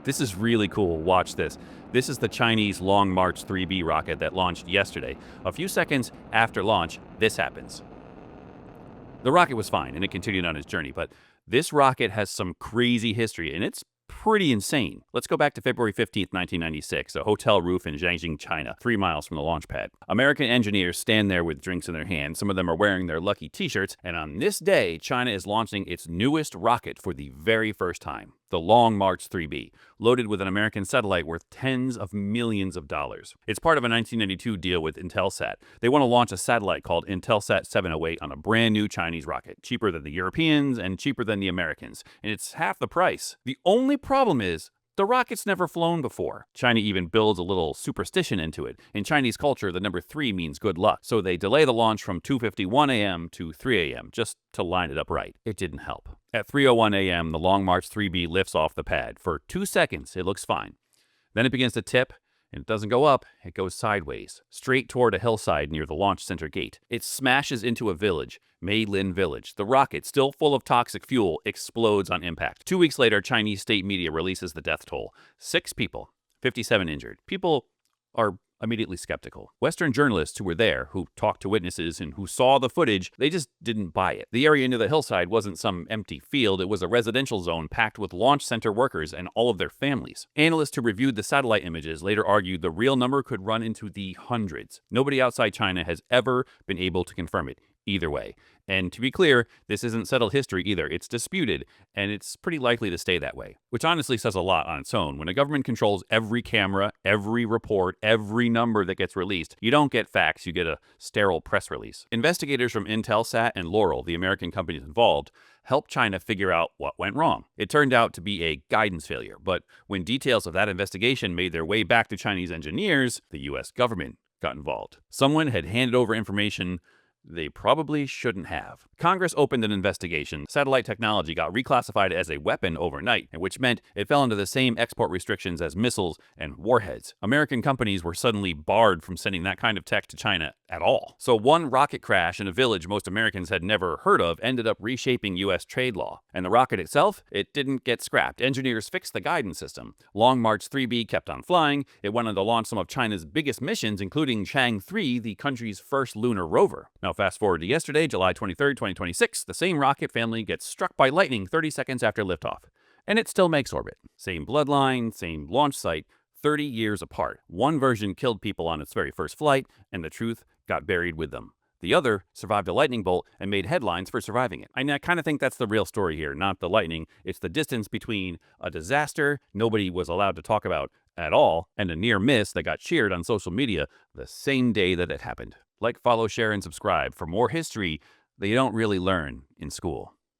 This is really cool. Watch this. This is the Chinese Long March 3B rocket that launched yesterday. A few seconds after launch, this happens. The rocket was fine and it continued on its journey, but this rocket has some crazy history and it's pretty insane. Let's go back to February 15th, 1996, a hotel roof in Jiangxing, China, 3 miles from the launch pad. American engineers stand there with drinks in their hands. Some of them are wearing their lucky t-shirts, and on this day, China is launching its newest rocket for the very first time, the Long March 3B, loaded with an American satellite worth tens of millions of dollars. It's part of a 1992 deal with Intelsat. They want to launch a satellite called Intelsat 708 on a brand new Chinese rocket, cheaper than the Europeans and cheaper than the Americans, and it's half the price. The only problem is the rocket's never flown before. China even builds a little superstition into it. In Chinese culture, the number 3 means good luck, so they delay the launch from 2:51 a.m. to 3 a.m. just to line it up right. It didn't help. At 3:01 a.m., the Long March 3B lifts off the pad. For 2 seconds, it looks fine. Then it begins to tip, and it doesn't go up, it goes sideways, straight toward a hillside near the launch center gate. It smashes into a village, Meilin Village. The rocket, still full of toxic fuel, explodes on impact. 2 weeks later, Chinese state media releases the death toll. 6 people, 57 injured. People are immediately skeptical. Western journalists who were there, who talked to witnesses and who saw the footage, they just didn't buy it. The area near the hillside wasn't some empty field, it was a residential zone packed with launch center workers and all of their families. Analysts who reviewed the satellite images later argued the real number could run into the hundreds. Nobody outside China has ever been able to confirm it either way. And to be clear, this isn't settled history either. It's disputed, and it's pretty likely to stay that way. Which honestly says a lot on its own. When a government controls every camera, every report, every number that gets released, you don't get facts, you get a sterile press release. Investigators from Intelsat and Loral, the American companies involved, helped China figure out what went wrong. It turned out to be a guidance failure, but when details of that investigation made their way back to Chinese engineers, the US government got involved. Someone had handed over information they probably shouldn't have. Congress opened an investigation. Satellite technology got reclassified as a weapon overnight, which meant it fell under the same export restrictions as missiles and warheads. American companies were suddenly barred from sending that kind of tech to China at all. So one rocket crash in a village most Americans had never heard of ended up reshaping U.S. trade law. And the rocket itself, it didn't get scrapped. Engineers fixed the guidance system. Long March 3B kept on flying. It went on to launch some of China's biggest missions, including Chang 3, the country's first lunar rover. Now fast forward to yesterday, July 23rd, 2026, the same rocket family gets struck by lightning 30 seconds after liftoff. And it still makes orbit. Same bloodline, same launch site, 30 years apart. One version killed people on its very first flight, and the truth got buried with them. The other survived a lightning bolt and made headlines for surviving it. I kind of think that's the real story here, not the lightning. It's the distance between a disaster nobody was allowed to talk about at all and a near miss that got cheered on social media the same day that it happened. Like, follow, share, and subscribe for more history that you don't really learn in school.